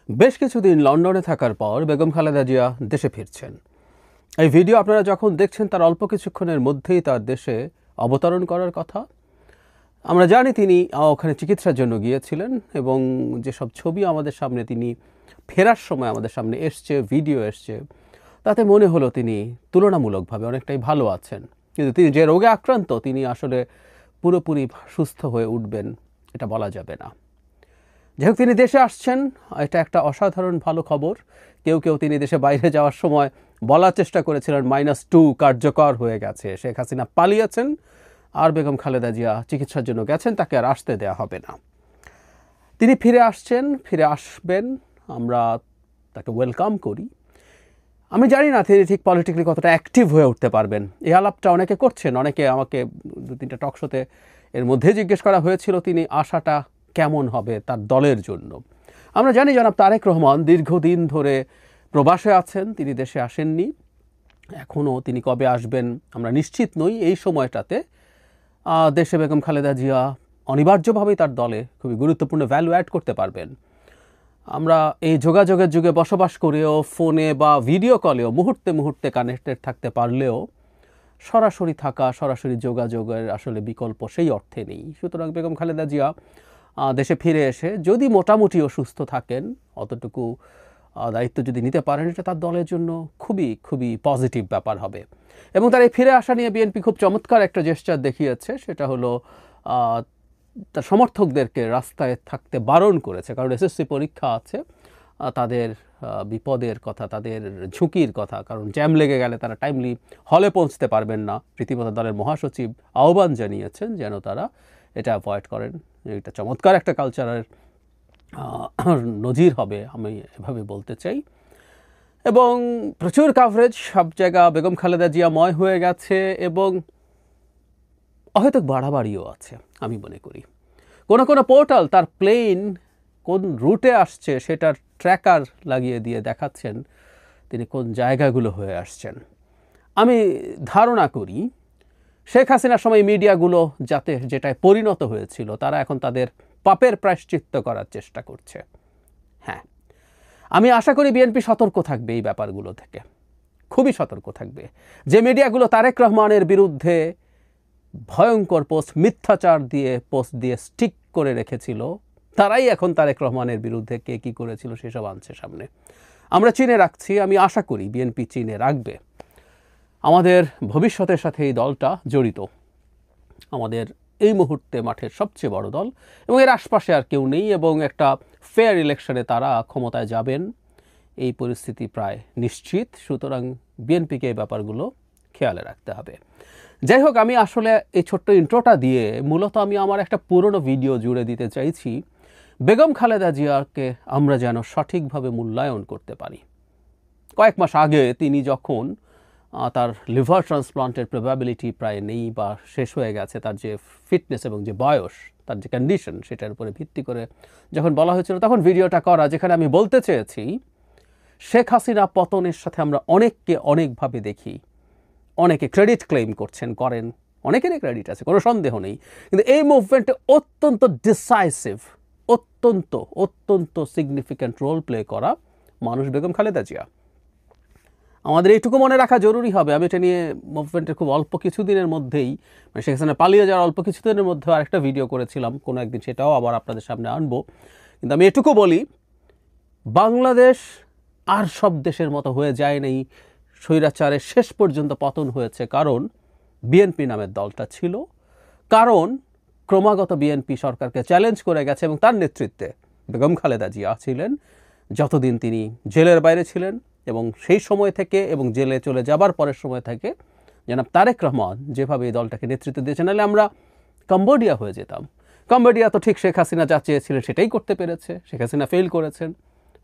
বেশ কিছুদিন লন্ডনে থাকার পর বেগম খালেদা জিয়া দেশে ফিরছেন। এই ভিডিও আপনারা যখন দেখছেন তার অল্প কিছুক্ষণের মধ্যেই তার দেশে অবতরণ করার কথা। আমরা জানি তিনি ওখানে চিকিৎসার জন্য গিয়েছিলেন এবং যেসব ছবি আমাদের সামনে তিনি ফেরার সময় আমাদের সামনে এসছে, ভিডিও এসছে, তাতে মনে হলো তিনি তুলনামূলকভাবে অনেকটাই ভালো আছেন। কিন্তু তিনি যে রোগে আক্রান্ত তিনি আসলে পুরোপুরি সুস্থ হয়ে উঠবেন এটা বলা যাবে না। যাই হোক, তিনি দেশে আসছেন, এটা একটা অসাধারণ ভালো খবর। কেউ কেউ তিনি দেশে বাইরে যাওয়ার সময় বলার চেষ্টা করেছিলেন -2 কার্যকর হয়ে গেছে, শেখ হাসিনা পালিয়েছেন আর বেগম খালেদা জিয়া চিকিৎসার জন্য গেছেন, তাকে আর আসতে দেওয়া হবে না। তিনি ফিরে আসছেন, ফিরে আসবেন, আমরা তাকে ওয়েলকাম করি। আমি জানি না তিনি ঠিক পলিটিক্যালি কতটা অ্যাক্টিভ হয়ে উঠতে পারবেন। এই আলাপটা অনেকে করছেন, অনেকে আমাকে 2-3টা টক শোতে এর মধ্যে জিজ্ঞেস করা হয়েছিল তিনি আসাটা কেমন হবে তার দলের জন্য। আমরা জানি জনাব তারেক রহমান দীর্ঘদিন ধরে প্রবাসে আছেন, তিনি দেশে আসেননি। এখনও তিনি কবে আসবেন আমরা নিশ্চিত নই। এই সময়টাতে দেশে বেগম খালেদা জিয়া অনিবার্যভাবেই তার দলে খুবই গুরুত্বপূর্ণ ভ্যালু অ্যাড করতে পারবেন। আমরা এই যোগাযোগের যুগে বসবাস করেও ফোনে বা ভিডিও কলেও মুহূর্তে মুহূর্তে কানেক্টেড থাকতে পারলেও সরাসরি থাকা, সরাসরি যোগাযোগের আসলে বিকল্প সেই অর্থে নেই। সুতরাং বেগম খালেদা জিয়া দেশে ফিরে এসে যদি মোটামুটিও সুস্থ থাকেন, অতটুকু দায়িত্ব যদি নিতে পারেন, এটা তার দলের জন্য খুবই খুবই পজিটিভ ব্যাপার হবে। এবং তার এই ফিরে আসা নিয়ে বিএনপি খুব চমৎকার একটা জেস্চার দেখিয়েছে, সেটা হলো তার সমর্থকদেরকে রাস্তায় থাকতে বারণ করেছে, কারণ এসএসসি পরীক্ষা আছে, তাদের বিপদের কথা, তাদের ঝুঁকির কথা, কারণ জ্যাম লেগে গেলে তারা টাইমলি হলে পৌঁছতে পারবেন না। রীতিমতো দলের মহাসচিব আহ্বান জানিয়েছেন যেন তারা এটা অ্যাভয়েড করেন। এটা চমৎকার একটা কালচারের নজির হবে, আমি এভাবে বলতে চাই। এবং প্রচুর কাভারেজ, সব জায়গা বেগম খালেদা জিয়াময় হয়ে গেছে এবং হয়তো বাড়াবাড়িও আছে আমি মনে করি। কোনো কোনো পোর্টাল তার প্লেন কোন রুটে আসছে সেটার ট্র্যাকার লাগিয়ে দিয়ে দেখাচ্ছেন তিনি কোন জায়গাগুলো হয়ে আসছেন। আমি ধারণা করি শেখ হাসিনার সময় মিডিয়াগুলো যাতে যেটায় পরিণত হয়েছিল তারা এখন তাদের পাপের প্রায়শ্চিত্ত করার চেষ্টা করছে। হ্যাঁ, আমি আশা করি বিএনপি সতর্ক থাকবে এই ব্যাপারগুলো থেকে, খুবই সতর্ক থাকবে। যে মিডিয়াগুলো তারেক রহমানের বিরুদ্ধে ভয়ঙ্কর পোস্ট, মিথ্যাচার দিয়ে পোস্ট দিয়ে স্টিক করে রেখেছিল, তারাই এখন তারেক রহমানের বিরুদ্ধে কে কী করেছিল সেসব আনছে সামনে। আমরা চিনে রাখছি, আমি আশা করি বিএনপি চিনে রাখবে। আমাদের ভবিষ্যতের সাথে এই দলটা জড়িত, আমাদের এই মুহূর্তে মাঠের সবচেয়ে বড় দল এবং এর আশপাশে আর কেউ নেই, এবং একটা ফেয়ার ইলেকশনে তারা ক্ষমতায় যাবেন এই পরিস্থিতি প্রায় নিশ্চিত। সুতরাং বিএনপিকে এই ব্যাপারগুলো খেয়ালে রাখতে হবে। যাই হোক, আমি আসলে এই ছোট্ট ইন্ট্রোটা দিয়ে মূলত আমি আমার একটা পুরনো ভিডিও জুড়ে দিতে চাইছি, বেগম খালেদা জিয়াকে আমরা যেন সঠিকভাবে মূল্যায়ন করতে পারি। কয়েক মাস আগে তিনি যখন তার লিভার ট্রান্সপ্লান্টের প্রবাবিলিটি প্রায় নেই বা শেষ হয়ে গেছে, তার যে ফিটনেস এবং যে বয়স, তার যে কন্ডিশন, সেটার উপরে ভিত্তি করে যখন বলা হয়েছিল, তখন ভিডিওটা করা যেখানে আমি বলতে চেয়েছি শেখ হাসিনা পতনের সাথে আমরা অনেককে অনেকভাবে দেখি, অনেকে ক্রেডিট ক্লেম করছেন, করেন, অনেকেরই ক্রেডিট আছে, কোনো সন্দেহ নেই। কিন্তু এই মুভমেন্টে অত্যন্ত ডিসাইসিভ, অত্যন্ত অত্যন্ত সিগনিফিক্যান্ট রোল প্লে করা মানুষ বেগম খালেদা জিয়া। আমাদের এইটুকু মনে রাখা জরুরি হবে। আমি এটা নিয়ে মুভমেন্টের খুব অল্প কিছুদিনের মধ্যেই, মানে শেখ হাসিনা পালিয়ে যাওয়ার অল্প কিছুদিনের মধ্যে আরেকটা ভিডিও করেছিলাম, কোনো একদিন সেটাও আবার আপনাদের সামনে আনবো। কিন্তু আমি এটুকু বলি, বাংলাদেশ আর সব দেশের মতো হয়ে যায় নাই, স্বৈরাচারের শেষ পর্যন্ত পতন হয়েছে কারণ বিএনপি নামের দলটা ছিল, কারণ ক্রমাগত বিএনপি সরকারকে চ্যালেঞ্জ করে গেছে এবং তার নেতৃত্বে বেগম খালেদা জিয়া ছিলেন যতদিন তিনি জেলের বাইরে ছিলেন, এবং সেই সময় থেকে এবং জেলে চলে যাবার পরের সময় থেকে জনাব তারেক রহমান যেভাবে এই দলটাকে নেতৃত্ব দিয়েছেন, নাহলে আমরা কম্বোডিয়া হয়ে যেতাম। কম্বোডিয়া তো ঠিক শেখ হাসিনা যা চেয়েছিলেন সেটাই করতে পেরেছে, শেখ হাসিনা ফেল করেছেন।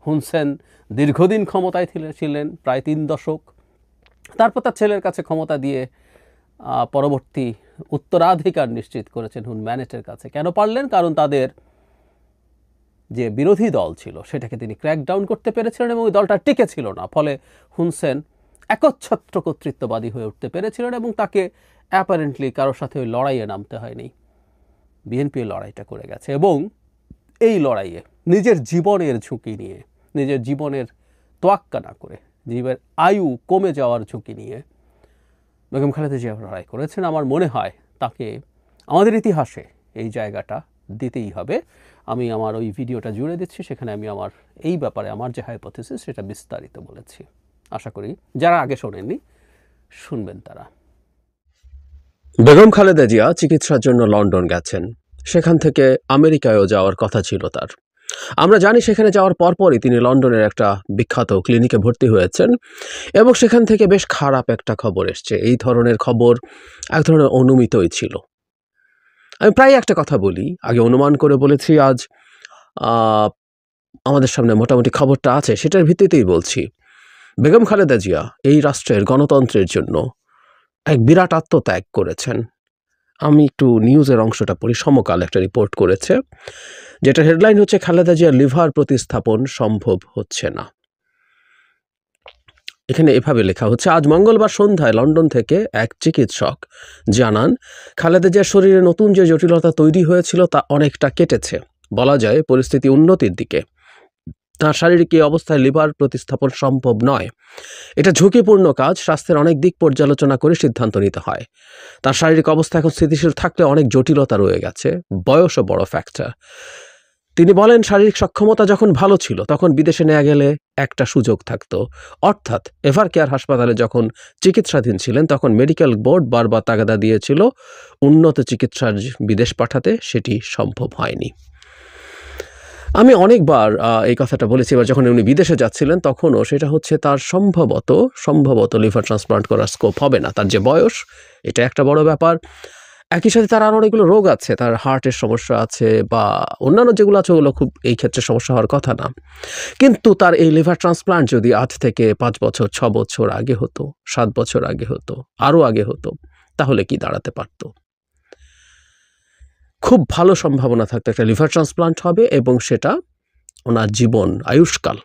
হুন সেন দীর্ঘদিন ক্ষমতায় ছিলেন, প্রায় 3 দশক, তারপর তার ছেলের কাছে ক্ষমতা দিয়ে পরবর্তী উত্তরাধিকার নিশ্চিত করেছেন হুন ম্যানেটের কাছে। কেন পারলেন? কারণ তাদের যে বিরোধী দল ছিল সেটাকে তিনি ক্র্যাকডাউন করতে পেরেছিলেন এবং ওই দলটা টিকে ছিল না। ফলে হুন সেন একচ্ছত্র কর্তৃত্ববাদী হয়ে উঠতে পেরেছিলেন এবং তাকে অ্যাপারেন্টলি কারোর সাথে ওই লড়াইয়ে নামতে হয়নি। বিএনপি লড়াইটা করে গেছে এবং এই লড়াইয়ে নিজের জীবনের ঝুঁকি নিয়ে নিজের জীবনের তোয়াক্কা না করে, জীবের আয়ু কমে যাওয়ার ঝুঁকি নিয়ে বেগম খালেদা জিয়া লড়াই করেছেন। আমার মনে হয় তাকে আমাদের ইতিহাসে এই জায়গাটা দিতেই হবে। আমি আমার ওই ভিডিওটা জুড়ে দিচ্ছি, সেখানে আমি আমার এই ব্যাপারে আমার যে হাইপোথিসিস সেটা বিস্তারিত বলেছি। আশা করি যারা আগে শোনেননি শুনবেন তারা। বেগম খালেদা জিয়া চিকিৎসার জন্য লন্ডন গেছেন। সেখান থেকে আমেরিকায়ও যাওয়ার কথা ছিল তার। আমরা জানি সেখানে যাওয়ার পরপরই তিনি লন্ডনের একটা বিখ্যাত ক্লিনিকে ভর্তি হয়েছেন এবং সেখান থেকে বেশ খারাপ একটা খবর এসছে। এই ধরনের খবর এক ধরনের অনুমিতই ছিল। আমি প্রায় একটা কথা বলি, আগে অনুমান করে বলেছি, আজ আমাদের সামনে মোটামুটি খবরটা আছে, সেটার ভিত্তিতেই বলছি। বেগম খালেদা জিয়া এই রাষ্ট্রের গণতন্ত্রের জন্য এক বিরাট আত্মত্যাগ করেছেন। আমি একটু নিউজের অংশটা পড়ি। সমকাল একটা রিপোর্ট করেছে, যেটা হেডলাইন হচ্ছে খালেদা জিয়ার লিভার প্রতিস্থাপন সম্ভব হচ্ছে না। এখানে এভাবে লেখা হচ্ছে, আজ মঙ্গলবার সন্ধ্যায় লন্ডন থেকে এক চিকিৎসক জানান, খালেদা জিয়ার শরীরে নতুন যে জটিলতা তৈরি হয়েছিল তা অনেকটা কেটেছে। বলা যায় পরিস্থিতি উন্নতির দিকে। তার শারীরিক এই অবস্থায় লিভার প্রতিস্থাপন সম্ভব নয়। এটা ঝুঁকিপূর্ণ কাজ। স্বাস্থ্যের অনেক দিক পর্যালোচনা করে সিদ্ধান্ত নিতে হয়। তার শারীরিক অবস্থা এখন স্থিতিশীল থাকলে অনেক জটিলতা রয়ে গেছে। বয়সও বড় ফ্যাক্টর। তিনি বলেন, শারীরিক সক্ষমতা যখন ভালো ছিল তখন বিদেশে নেওয়া গেলে একটা সুযোগ থাকতো। অর্থাৎ এভার কেয়ার হাসপাতালে যখন চিকিৎসাধীন ছিলেন তখন মেডিকেল বোর্ড বারবার তাগাদা দিয়েছিল উন্নত চিকিৎসার বিদেশ পাঠাতে, সেটি সম্ভব হয়নি। আমি অনেকবার এই কথাটা বলেছি। এবার যখন উনি বিদেশে যাচ্ছিলেন তখনও সেটা হচ্ছে তার সম্ভবত লিভার ট্রান্সপ্লান্ট করার স্কোপ হবে না। তার যে বয়স, এটা একটা বড় ব্যাপার। একই সাথে তার আরও অনেকগুলো রোগ আছে, তার হার্টের সমস্যা আছে বা অন্যান্য যেগুলো আছে ওগুলো খুব এই ক্ষেত্রে সমস্যা হওয়ার কথা না। কিন্তু তার এই লিভার ট্রান্সপ্লান্ট যদি আজ থেকে 5 বছর 6 বছর আগে হতো, 7 বছর আগে হতো, আরও আগে হতো, তাহলে কি দাঁড়াতে পারত? খুব ভালো সম্ভাবনা থাকতো একটা লিভার ট্রান্সপ্লান্ট হবে এবং সেটা ওনার জীবন আয়ুষ্কাল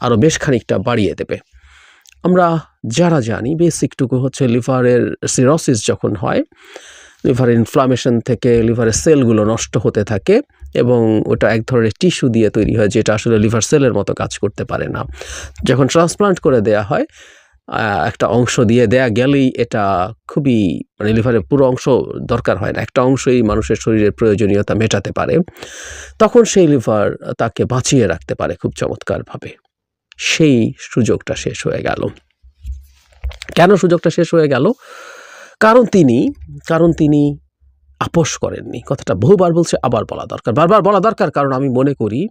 আরও বেশ খানিকটা বাড়িয়ে দেবে। আমরা যারা জানি বেসিকটুকু হচ্ছে, লিভারের সিরোসিস যখন হয়, লিভারের ইনফ্লামেশন থেকে লিভারের সেলগুলো নষ্ট হতে থাকে এবং ওটা এক ধরনের টিস্যু দিয়ে তৈরি হয়, যেটা আসলে লিভার সেলের মতো কাজ করতে পারে না। যখন ট্রান্সপ্লান্ট করে দেয়া হয়, একটা অংশ দিয়ে দেয়া গেলেই এটা খুবই, মানে লিভারের পুরো অংশ দরকার হয় না, একটা অংশই মানুষের শরীরের প্রয়োজনীয়তা মেটাতে পারে। তখন সেই লিভার তাকে বাঁচিয়ে রাখতে পারে খুব চমৎকারভাবে। সেই সুযোগটা শেষ হয়ে গেল। কেন সুযোগটা শেষ হয়ে গেল? কারণ তিনি আপোষ করেননি। কথাটা বহুবার বলছে, আবার বলা দরকার, বারবার বলা দরকার। কারণ আমি মনে করি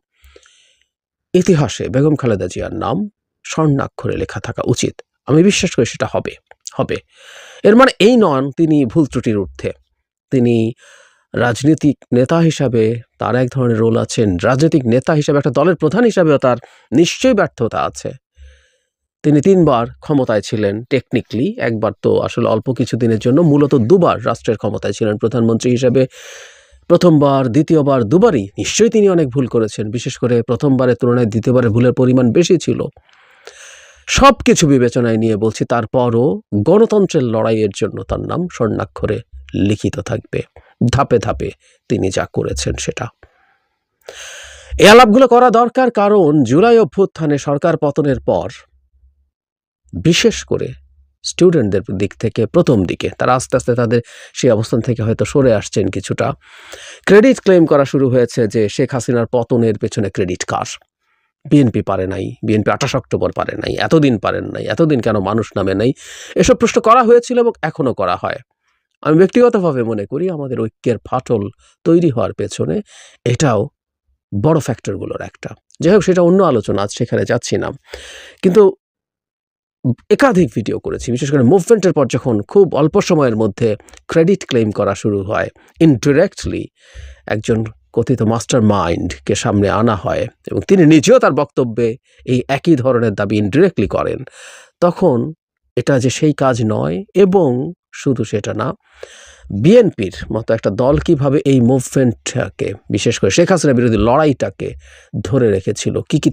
ইতিহাসে বেগম খালেদা জিয়ার নাম স্বর্ণাক্ষরে লেখা থাকা উচিত। আমি বিশ্বাস করি সেটা হবে। এর মানে এই নন তিনি ভুল ত্রুটির ঊর্ধ্বে। তিনি রাজনৈতিক নেতা হিসাবে তার এক ধরনের রোল আছেন। রাজনৈতিক নেতা হিসাবে, একটা দলের প্রধান হিসাবেও তার নিশ্চয়ই ব্যর্থতা আছে। তিনি 3 বার ক্ষমতায় ছিলেন টেকনিক্যালি। একবার তো আসলে অল্প কিছু দিনের জন্য, মূলত 2 বার রাষ্ট্রের ক্ষমতায় ছিলেন প্রধানমন্ত্রী হিসেবে। প্রথমবার, দ্বিতীয়বার, দুবারই নিশ্চয়ই তিনি অনেক ভুল করেছেন। বিশেষ করে প্রথমবারের তুলনায় দ্বিতীয়বারের ভুলের পরিমাণ বেশি ছিল। সব কিছু বিবেচনায় নিয়ে বলছি, তারপরও গণতন্ত্রের লড়াইয়ের জন্য তার নাম স্বর্ণাক্ষরে লিখিত থাকবে। ধাপে ধাপে তিনি যা করেছেন সেটা। এই আলাপগুলো করা দরকার, কারণ জুলাই অভ্যুত্থানে সরকার পতনের পর বিশেষ করে স্টুডেন্টদের দিক থেকে প্রথম দিকে তারা আস্তে আস্তে তাদের সেই অবস্থান থেকে হয়তো সরে আসছেন কিছুটা। ক্রেডিট ক্লেম করা শুরু হয়েছে যে শেখ হাসিনার পতনের পেছনে ক্রেডিট কার? বিএনপি পারে নাই, বিএনপি 28 অক্টোবর পারে নাই, এতদিন পারেন নাই, এতদিন কেন মানুষ নামে নাই, এসব প্রশ্ন করা হয়েছিল এবং এখনো করা হয়। আমি ব্যক্তিগতভাবে মনে করি আমাদের ঐক্যের ফাটল তৈরি হওয়ার পেছনে এটাও বড় ফ্যাক্টরগুলোর একটা। যাই হোক, সেটা অন্য আলোচনা, আজ সেখানে যাচ্ছি না। কিন্তু একাধিক ভিডিও করেছি, বিশেষ করে মুভমেন্টের পর যখন খুব অল্প সময়ের মধ্যে ক্রেডিট ক্লেম করা শুরু হয়, ইনডিরেক্টলি একজন কথিত মাস্টার মাইন্ডকে সামনে আনা হয় এবং তিনি নিজেও তার বক্তব্যে এই একই ধরনের দাবি ইনডিরেক্টলি করেন, তখন এটা যে সেই কাজ নয়। এবং শুধু সেটা না, বিএনপির মতো একটা দল কিভাবে এই মুভমেন্টটাকে, বিশেষ করে শেখ হাসিনা বিরোধী লড়াইটাকে ধরে রেখেছিল, কি কি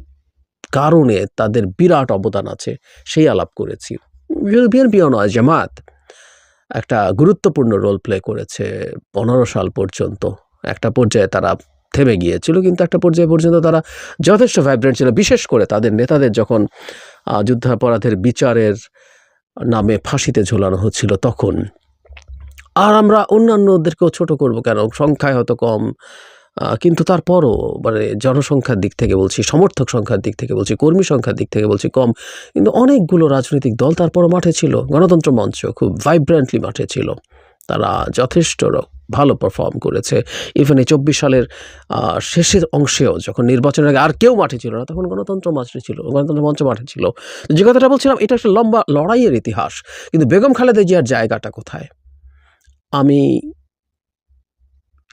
কারণে তাদের বিরাট অবদান আছে, সেই আলাপ করেছি। বিএনপিও নয়, জামাত একটা গুরুত্বপূর্ণ রোল প্লে করেছে 15 সাল পর্যন্ত। একটা পর্যায়ে তারা থেমে গিয়েছিল, কিন্তু একটা পর্যায়ে পর্যন্ত তারা যথেষ্ট ভাইব্রেন্ট ছিল, বিশেষ করে তাদের নেতাদের যখন যুদ্ধাপরাধের বিচারের নামে ফাঁসিতে ঝোলানো হচ্ছিল তখন। আর আমরা অন্যান্যদেরকেও ছোট করব কেন, সংখ্যায় হয়তো কম, কিন্তু তারপরও মানে জনসংখ্যার দিক থেকে বলছি, সমর্থক সংখ্যার দিক থেকে বলছি, কর্মী সংখ্যার দিক থেকে বলছি কম, কিন্তু অনেকগুলো রাজনৈতিক দল তারপরও মাঠে ছিল। গণতন্ত্র মঞ্চ খুব ভাইব্রেন্টলি মাঠে ছিল, তারা যথেষ্ট ভালো পারফর্ম করেছে। ইভেন এই 24 সালের শেষের অংশেও যখন নির্বাচনের আগে আর কেউ মাঠে ছিল না, তখন গণতন্ত্র মাঠে ছিল, গণতন্ত্র মঞ্চ মাঠে ছিল। যে কথাটা বলছিলাম, এটা একটা লম্বা লড়াইয়ের ইতিহাস। কিন্তু বেগম খালেদা জিয়ার জায়গাটা কোথায়? আমি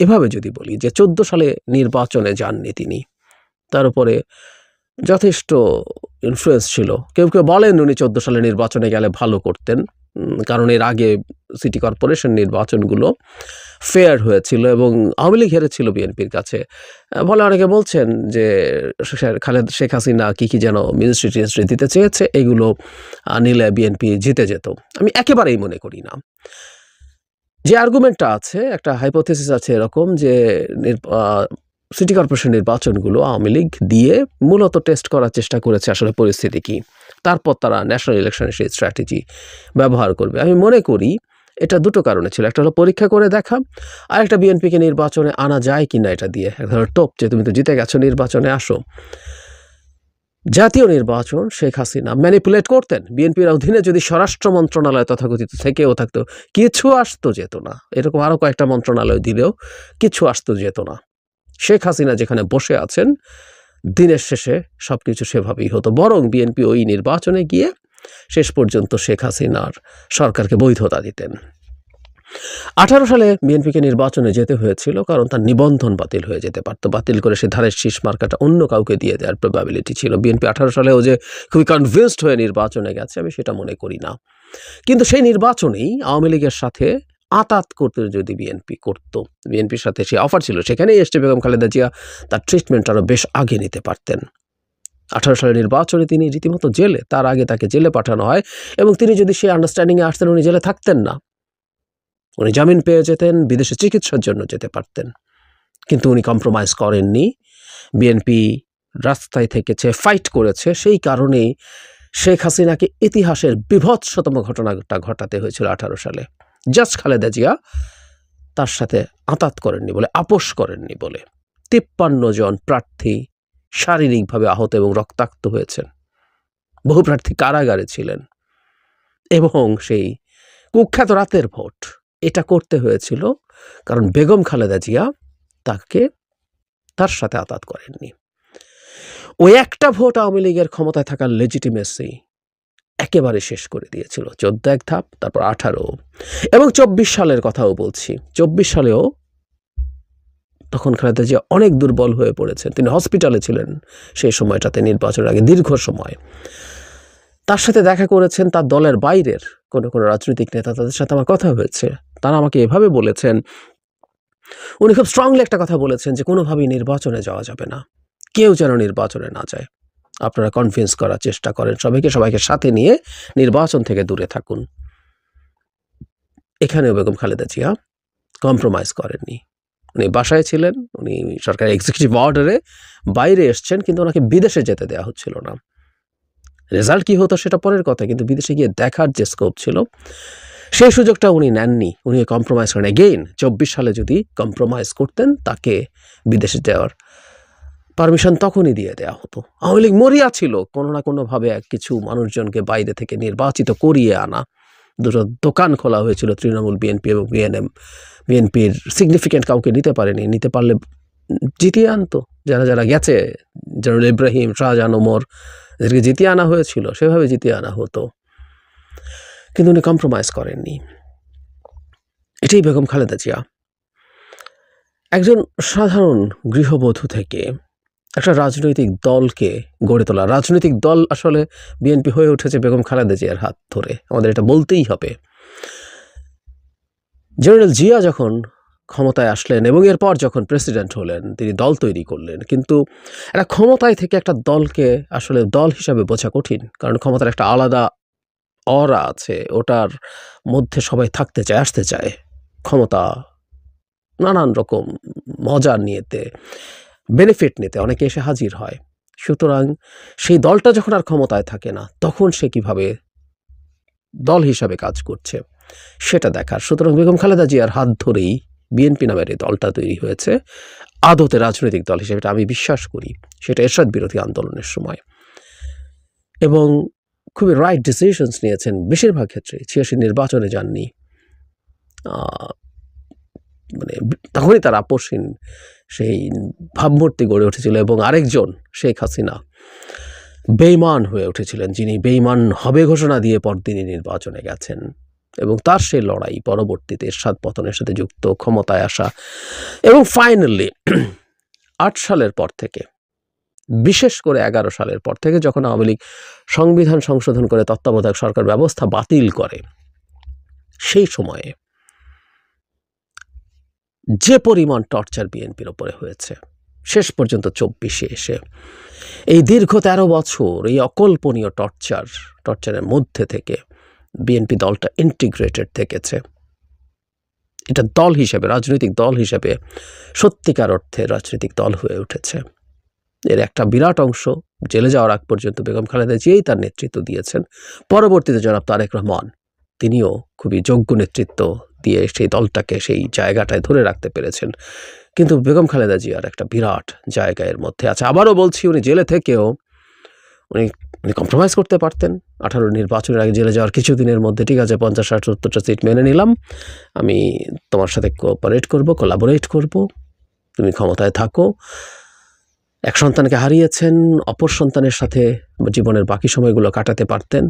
এভাবে যদি বলি যে 14 সালে নির্বাচনে যাননি তিনি, তার উপরে যথেষ্ট ইনফ্লুয়েন্স ছিল। কেউ কেউ বলেন উনি 14 সালে নির্বাচনে গেলে ভালো করতেন, কারণ এর আগে সিটি কর্পোরেশন নির্বাচনগুলো ফেয়ার হয়েছিল এবং আওয়ামী লীগ হেরেছিল বিএনপির কাছে। ফলে অনেকে বলছেন যে শেখ হাসিনা কি যেন মিনিস্ট্রি টিনিস্ট্রি দিতে চেয়েছে, এগুলো নিলে বিএনপি জিতে যেত। আমি একেবারেই মনে করি না। যে আর্গুমেন্টটা আছে, একটা হাইপোথেসিস আছে এরকম যে সিটি কর্পোরেশন নির্বাচনগুলো আওয়ামী লীগ দিয়ে মূলত টেস্ট করার চেষ্টা করেছে আসলে পরিস্থিতি কি, তারপর তারা ন্যাশনাল ইলেকশনের সেই স্ট্র্যাটেজি ব্যবহার করবে। আমি মনে করি এটা দুটো কারণে ছিল, একটা হলো পরীক্ষা করে দেখা, আর একটা বিএনপিকে নির্বাচনে আনা যায় কিনা এটা দিয়ে এক ধরনের টোপ, যে তুমি তো জিতে গেছো, নির্বাচনে আসো। জাতীয় নির্বাচন শেখ হাসিনা ম্যানিপুলেট করতেন। বিএনপির অধীনে যদি স্বরাষ্ট্র মন্ত্রণালয় তথাকথিত থেকেও থাকতো, কিছু আসতো যেত না। এরকম আরও কয়েকটা মন্ত্রণালয় দিলেও কিছু আসতো যেত না। শেখ হাসিনা যেখানে বসে আছেন, দিনের শেষে সবকিছু সেভাবেই হতো। বরং বিএনপি ওই নির্বাচনে গিয়ে শেষ পর্যন্ত শেখ হাসিনার সরকারকে বৈধতা দিতেন। 18 সালে বিএনপিকে নির্বাচনে যেতে হয়েছিল কারণ তার নিবন্ধন বাতিল হয়ে যেতে পারতো। বাতিল করে সে ধারের শীষ মার্কাটা অন্য কাউকে দিয়ে দেওয়ার প্রবাবিলিটি ছিল। বিএনপি 18 সালেও যে খুবই কনভিন্সড হয়ে নির্বাচনে গেছে, আমি সেটা মনে করি না। কিন্তু সেই নির্বাচনেই আওয়ামী লীগের সাথে আতাত করতে যদি বিএনপি করতো, বিএনপির সাথে সে অফার ছিল, সেখানেই এসে বেগম খালেদা জিয়া তার ট্রিটমেন্ট আরও বেশ আগে নিতে পারতেন। 18 সালের নির্বাচনে তিনি রীতিমতো জেলে, তার আগে তাকে জেলে পাঠানো হয়, এবং তিনি যদি সেই আন্ডারস্ট্যান্ডিংয়ে আসতেন, উনি জেলে থাকতেন না, উনি জামিন পেয়ে যেতেন, বিদেশে চিকিৎসার জন্য যেতে পারতেন। কিন্তু উনি কম্প্রোমাইজ করেননি। বিএনপি রাস্তায় থেকেছে, ফাইট করেছে। সেই কারণেই শেখ হাসিনাকে ইতিহাসের বিভৎসতম ঘটনাটা ঘটাতে হয়েছিল 18 সালে। জাস্ট খালেদা জিয়া তার সাথে আঁতাত করেননি বলে, আপোষ করেননি বলে 53 জন প্রার্থী শারীরিকভাবে আহত এবং রক্তাক্ত হয়েছেন। বহু প্রার্থী কারাগারে ছিলেন, এবং সেই কুখ্যাত রাতের ভোট এটা করতে হয়েছিল কারণ বেগম খালেদা জিয়া তার সাথে আতাত করেননি। ওই একটা ভোট আওয়ামী লীগের ক্ষমতায় থাকার লেজিটিমেসি একেবারে শেষ করে দিয়েছিল। 14 এক ধাপ, তারপর 18 এবং 24 সালের কথাও বলছি। 24 সালেও তখন খালেদা জিয়া অনেক দুর্বল হয়ে পড়েছেন, তিনি হসপিটালে ছিলেন সেই সময়টাতে, নির্বাচনের আগে দীর্ঘ সময়। তার সাথে দেখা করেছেন তার দলের বাইরের কোনো রাজনৈতিক নেতা, তাদের সাথে আমার কথা হয়েছে। তারা আমাকে এভাবে বলেছেন, উনি খুব স্ট্রংলি একটা কথা বলেছেন যে কোনোভাবেই নির্বাচনে যাওয়া যাবে না, কেউ যেন নির্বাচনে না যায়, আপনারা কনভিন্স করার চেষ্টা করেন সবাইকে সাথে নিয়ে নির্বাচন থেকে দূরে থাকুন। এখানেও বেগম খালেদা জিয়া কম্প্রোমাইজ করেননি। উনি বাসায় ছিলেন, উনি সরকারি এক্সিকিউটিভ অর্ডারে বাইরে এসছেন, কিন্তু ওনাকে বিদেশে যেতে দেওয়া হচ্ছিল না। রেজাল্ট কি হতো সেটা পরের কথা, কিন্তু বিদেশে গিয়ে দেখার যে স্কোপ ছিল সেই সুযোগটা উনি নেননি। উনি কম্প্রোমাইজ করেন। এগেইন 24 সালে যদি কম্প্রোমাইজ করতেন, তাকে বিদেশে যাওয়ার পারমিশন তখনই দিয়ে দেওয়া হতো। আওয়ামী লীগ মরিয়া ছিল কোনো না কোনোভাবে কিছু মানুষজনকে বাইরে থেকে নির্বাচিত করিয়ে আনা। দুটো দোকান খোলা হয়েছিল, তৃণমূল, বিএনপি এবং বিএনএম। বিএনপির সিগনিফিকেন্ট কাউকে নিতে পারেনি, নিতে পারলে জিতিয়ে আনতো। যারা গেছে, জেনারেল ইব্রাহিম, শাহজাহান, ওমর, এদেরকে জিতিয়ে আনা হয়েছিল, সেভাবে জিতিয়ে আনা হতো। কিন্তু উনি কম্প্রোমাইজ করেননি। এটাই বেগম খালেদা জিয়া। একজন সাধারণ গৃহবধূ থেকে একটা রাজনৈতিক দলকে গড়ে তোলা, রাজনৈতিক দল আসলে বিএনপি হয়ে উঠেছে বেগম খালেদা জিয়ার হাত ধরে, আমাদের এটা বলতেই হবে। জেনারেল জিয়া যখন ক্ষমতায় আসলেন এবং এরপর যখন প্রেসিডেন্ট হলেন, তিনি দল তৈরি করলেন, কিন্তু একটা ক্ষমতায় থেকে একটা দলকে আসলে দল হিসাবে বোঝা কঠিন, কারণ ক্ষমতার একটা আলাদা অরা আছে, ওটার মধ্যে সবাই থাকতে চায়, আসতে চায়। ক্ষমতা নানান রকম মজা নিতে, বেনিফিট নিতে অনেকে এসে হাজির হয়। সুতরাং সেই দলটা যখন আর ক্ষমতায় থাকে না, তখন সে কিভাবে দল হিসাবে কাজ করছে সেটা দেখার। সুতরাং বেগম খালেদা জিয়ার হাত ধরেই বিএনপি নামের এই দলটা তৈরি হয়েছে আদতে রাজনৈতিক দল হিসেবে, এটা আমি বিশ্বাস করি। সেটা এরশাদ বিরোধী আন্দোলনের সময়, এবং খুবই রাইট ডিসিশনস নিয়েছেন বেশিরভাগ ক্ষেত্রে। 86 নির্বাচনে যাননি, মানে তখনই তার আপসহীন সেই ভাবমূর্তি গড়ে উঠেছিল, এবং আরেকজন শেখ হাসিনা বেঈমান হয়ে উঠেছিলেন, যিনি বেঈমান হবে ঘোষণা দিয়ে পরদিনই নির্বাচনে গেছেন, এবং তার সেই লড়াই পরবর্তীতে এরশাদ পতনের সাথে যুক্ত, ক্ষমতায় আসা, এবং ফাইনালি 8 সালের পর থেকে, বিশেষ করে 11 সালের পর থেকে যখন আওয়ামী লীগ সংবিধান সংশোধন করে তত্ত্বাবধায়ক সরকার ব্যবস্থা বাতিল করে, সেই সময়ে যে পরিমাণ টর্চার বিএনপির ওপরে হয়েছে, শেষ পর্যন্ত 24-এ এসে এই দীর্ঘ 13 বছর এই অকল্পনীয় টর্চারের মধ্যে থেকে বিএনপি দলটা ইন্টিগ্রেটেড থেকেছে। এটা দল হিসেবে, রাজনৈতিক দল হিসেবে সত্যিকার অর্থে রাজনৈতিক দল হয়ে উঠেছে। এর একটা বিরাট অংশ জেলে যাওয়ার আগ পর্যন্ত বেগম খালেদা জিয়াই তার নেতৃত্ব দিয়েছেন। পরবর্তীতে জনাব তারেক রহমান, তিনিও খুবই যোগ্য নেতৃত্ব দিয়ে সেই দলটাকে সেই জায়গাটায় ধরে রাখতে পেরেছেন। কিন্তু বেগম খালেদা জিয়ার একটা বিরাট জায়গা এর মধ্যে আছে। আবারও বলছি, উনি জেলে থেকেও উনি কম্প্রোমাইজ করতে পারতেন। 18 নির্বাচনের আগে জেলে যাওয়ার কিছুদিনের মধ্যে, ঠিক আছে 50, 60, 70টা সিট মেনে নিলাম, আমি তোমার সাথে কোলাবোরেট করব, তুমি ক্ষমতায় থাকো। এক সন্তানকে হারিয়েছেন, অপর সন্তানের সাথে জীবনের বাকি সময়গুলো কাটাতে পারতেন,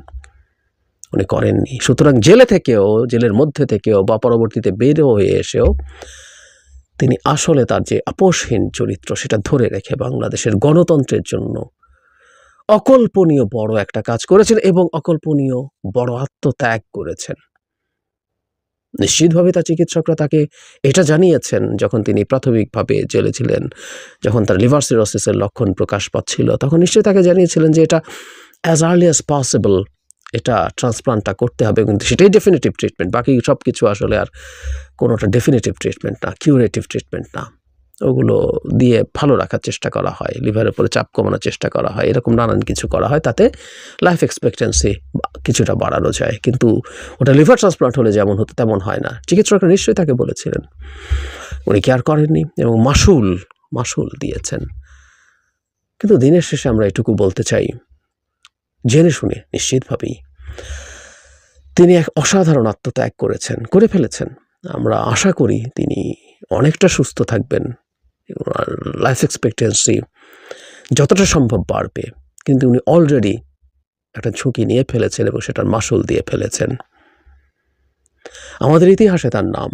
উনি করেননি। সুতরাং জেলের মধ্যে থেকেও বা পরবর্তীতে বের হয়ে এসেও তিনি আসলে তার যে আপোষহীন চরিত্র সেটা ধরে রেখে বাংলাদেশের গণতন্ত্রের জন্য অকল্পনীয় বড় একটা কাজ করেছেন, এবং অকল্পনীয় বড় আত্মত্যাগ করেছেন। নিশ্চিতভাবে তার চিকিৎসকরা তাকে এটা জানিয়েছেন যখন তিনি প্রাথমিকভাবে জেলে ছিলেন, যখন তার লিভার সিরোসিসের লক্ষণ প্রকাশ পাচ্ছিল, তখন নিশ্চয়ই তাকে জানিয়েছিলেন যে এটা অ্যাজ আর্লি অ্যাজ পসিবল এটা ট্রান্সপ্লান্টটা করতে হবে, কিন্তু সেটাই ডেফিনিটিভ ট্রিটমেন্ট। বাকি সব কিছু আসলে আর কোনোটা ডেফিনিটিভ ট্রিটমেন্ট না, কিউরেটিভ ট্রিটমেন্ট না। ওগুলো দিয়ে ভালো রাখার চেষ্টা করা হয়, লিভারের উপরে চাপ কমানোর চেষ্টা করা হয়, এরকম নানান কিছু করা হয়, তাতে লাইফ এক্সপেক্টেন্সি কিছুটা বাড়ানো যায়। কিন্তু ওটা লিভার ট্রান্সপ্লান্ট হলে যেমন হতো তেমন হয় না। চিকিৎসকরা নিশ্চয়ই তাকে বলেছিলেন, উনি কেয়ার করেননি, এবং মাসুল দিয়েছেন। কিন্তু দিনের শেষে আমরা এটুকু বলতে চাই, জেনে শুনে নিশ্চিতভাবেই তিনি এক অসাধারণ আত্মত্যাগ করে ফেলেছেন। আমরা আশা করি তিনি অনেকটা সুস্থ থাকবেন, লাইফ এক্সপেক্টেন্সি যতটা সম্ভব বাড়বে, কিন্তু উনি অলরেডি একটা ঝুঁকি নিয়ে ফেলেছেন এবং সেটার মাসুল দিয়ে ফেলেছেন। আমাদের ইতিহাসে তার নাম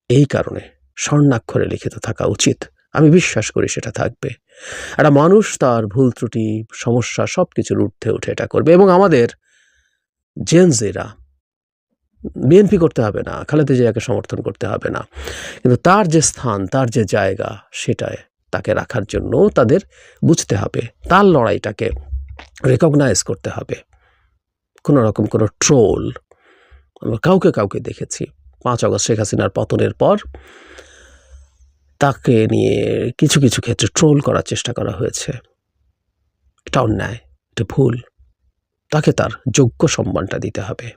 এই কারণে স্বর্ণাক্ষরে লিখিত থাকা উচিত, আমি বিশ্বাস করি সেটা থাকবে। একটা মানুষ তার ভুল ত্রুটি, সমস্যা সবকিছুর ঊর্ধ্বে উঠে এটা করবে, এবং আমাদের জেনজিরা বিএনপি করতে হবে না, খালেদা জিয়াকে সমর্থন করতে হবে না, কিন্তু তার যে স্থান, তার যে জায়গা, সেটায় তাকে রাখার জন্য তাদের বুঝতে হবে, তার লড়াইটাকে রেকগনাইজ করতে হবে। কোনো রকম কোনো ট্রোল, আমরা কাউকে দেখেছি 5 আগস্ট শেখ হাসিনার পতনের পর তাকে নিয়ে কিছু ক্ষেত্রে ট্রোল করার চেষ্টা করা হয়েছে। এটা অন্যায়, এটা ভুল। তাকে তার যোগ্য সম্মানটা দিতে হবে।